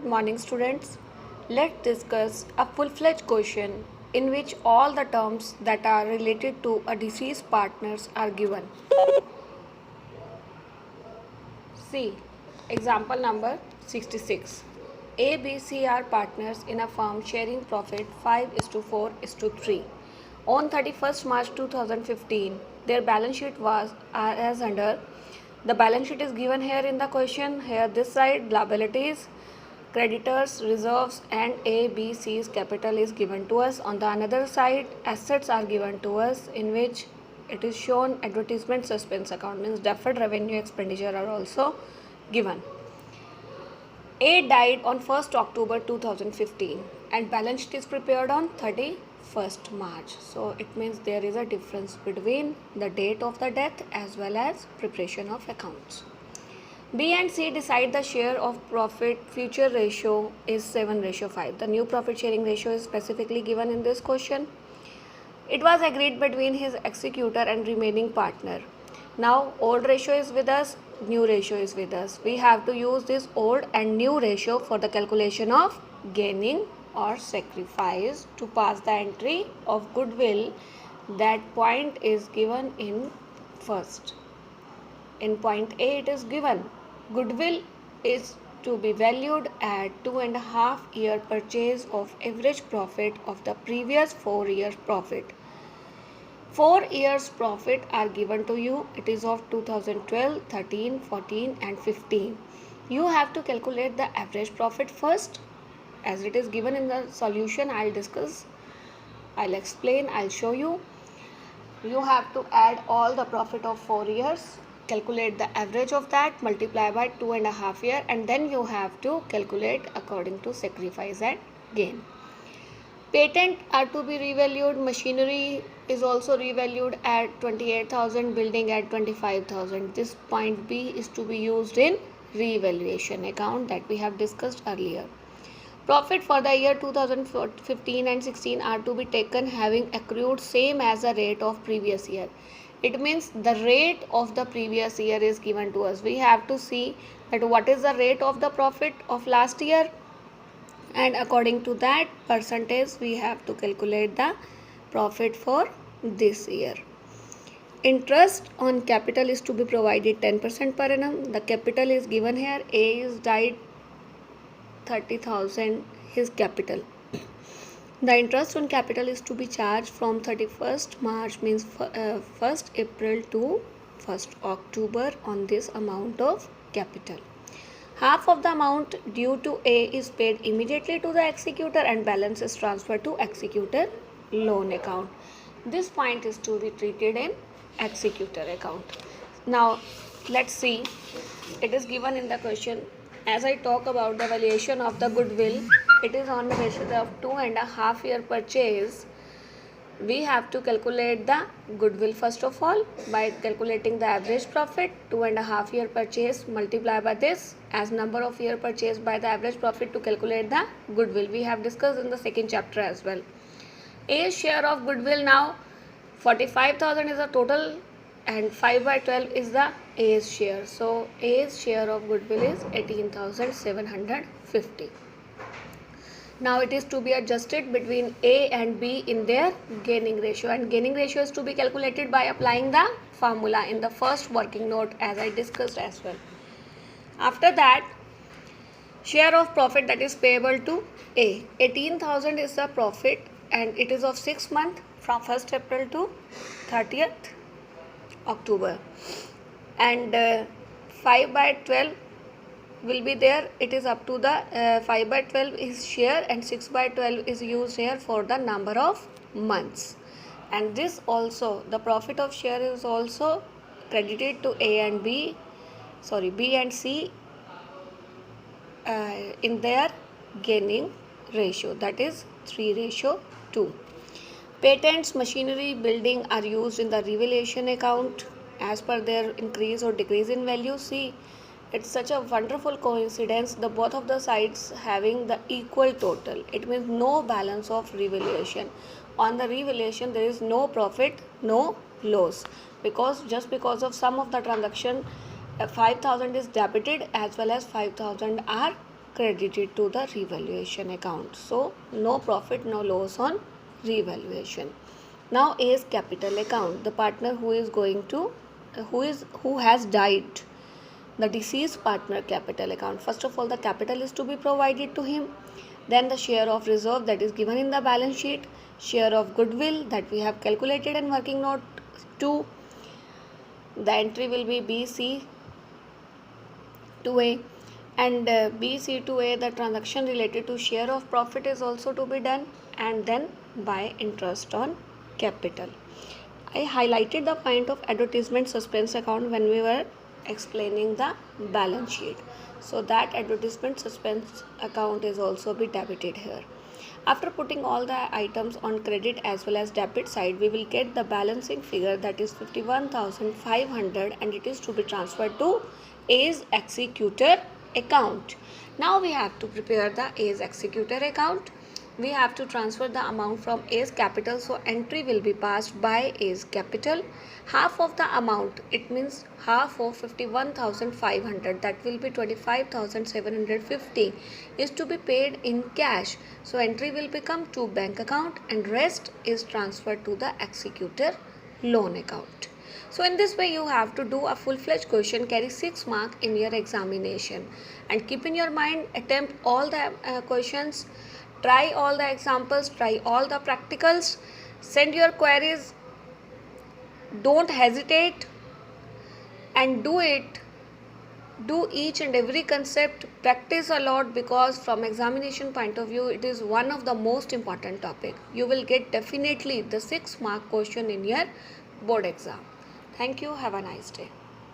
Good morning, students. Let's discuss a full-fledged question in which all the terms that are related to a deceased partners are given. See, example number 66. A, B, C are partners in a firm sharing profit 5:4:3. On 31st March 2015, their balance sheet was as under. The balance sheet is given here in the question. Here this side liabilities, creditors, reserves and A, B, C's capital is given to us. On the another side, assets are given to us in which it is shown advertisement suspense account means deferred revenue expenditure are also given. A died on 1st October 2015 and balance sheet is prepared on 31st March. So it means there is a difference between the date of the death as well as preparation of accounts. B and C decide the share of profit future ratio is 7:5. The new profit sharing ratio is specifically given in this question. It was agreed between his executor and remaining partner. Now old ratio is with us, new ratio is with us. We have to use this old and new ratio for the calculation of gaining or sacrifice to pass the entry of goodwill. That point is given in first. In point A it is given goodwill is to be valued at 2.5 year purchase of average profit of the previous 4 years profit. 4 years profit are given to you. It is of 2012, 13, 14 and 15. You have to calculate the average profit first. As it is given in the solution, I'll discuss, I'll explain, I'll show you. You have to add all the profit of 4 years, calculate the average of that, multiply by 2.5 years and then you have to calculate according to sacrifice and gain. Patent are to be revalued, machinery is also revalued at 28,000, building at 25,000. This point B is to be used in revaluation account that we have discussed earlier. Profit for the year 2015 and 16 are to be taken having accrued same as the rate of previous year. It means the rate of the previous year is given to us. We have to see that what is the rate of the profit of last year and according to that percentage we have to calculate the profit for this year. Interest on capital is to be provided 10% per annum. The capital is given here. A is died 30,000 his capital. The interest on capital is to be charged from 31st March means 1st April to 1st October on this amount of capital. Half of the amount due to A is paid immediately to the executor and balance is transferred to executor loan account. This point is to be treated in executor account. Now let's see, it is given in the question. As I talk about the valuation of the goodwill, it is on the basis of 2.5 year purchase. We have to calculate the goodwill first of all by calculating the average profit. 2.5 year purchase multiply by this as number of year purchase by the average profit to calculate the goodwill. We have discussed in the second chapter as well. A's share of goodwill now 45,000 is the total and 5/12 is the A's share. So A's share of goodwill is 18,750. Now it is to be adjusted between A and B in their gaining ratio, and gaining ratio is to be calculated by applying the formula in the first working note as I discussed as well. After that, share of profit that is payable to A. 18,000 is the profit and it is of 6 months from 1st April to 30th October, and 5/12 will be there. It is up to the 5/12 is share and 6/12 is used here for the number of months, and this also the profit of share is also credited to B and C in their gaining ratio, that is 3:2. Patents, machinery, building are used in the revaluation account as per their increase or decrease in value. See, it's such a wonderful coincidence, the both of the sides having the equal total. It means no balance of revaluation. On the revaluation there is no profit, no loss, because just because of some of the transaction 5,000 is debited as well as 5,000 are credited to the revaluation account. So no profit, no loss on revaluation. Now A is capital account. The partner who has died, the deceased partner capital account. First of all, the capital is to be provided to him. Then the share of reserve that is given in the balance sheet, share of goodwill that we have calculated in working note 2. The entry will be BC2A, and BC2A, the transaction related to share of profit is also to be done, and then by interest on capital. I highlighted the point of advertisement suspense account when we were explaining the balance sheet. So that advertisement suspense account is also be debited here. After putting all the items on credit as well as debit side, we will get the balancing figure, that is 51,500, and it is to be transferred to A's executor account. Now we have to prepare the A's executor account. We have to transfer the amount from A's capital, so entry will be passed by A's capital. Half of the amount, it means half of 51,500, that will be 25,750, is to be paid in cash. So entry will become to bank account, and rest is transferred to the executor loan account. So in this way you have to do a full-fledged question, carry 6 marks in your examination, and keep in your mind, attempt all the questions, try all the examples, try all the practicals, send your queries, don't hesitate, and do it. Do each and every concept, practice a lot, because from examination point of view it is one of the most important topic. You will get definitely the 6 mark question in your board exam. Thank you. Have a nice day.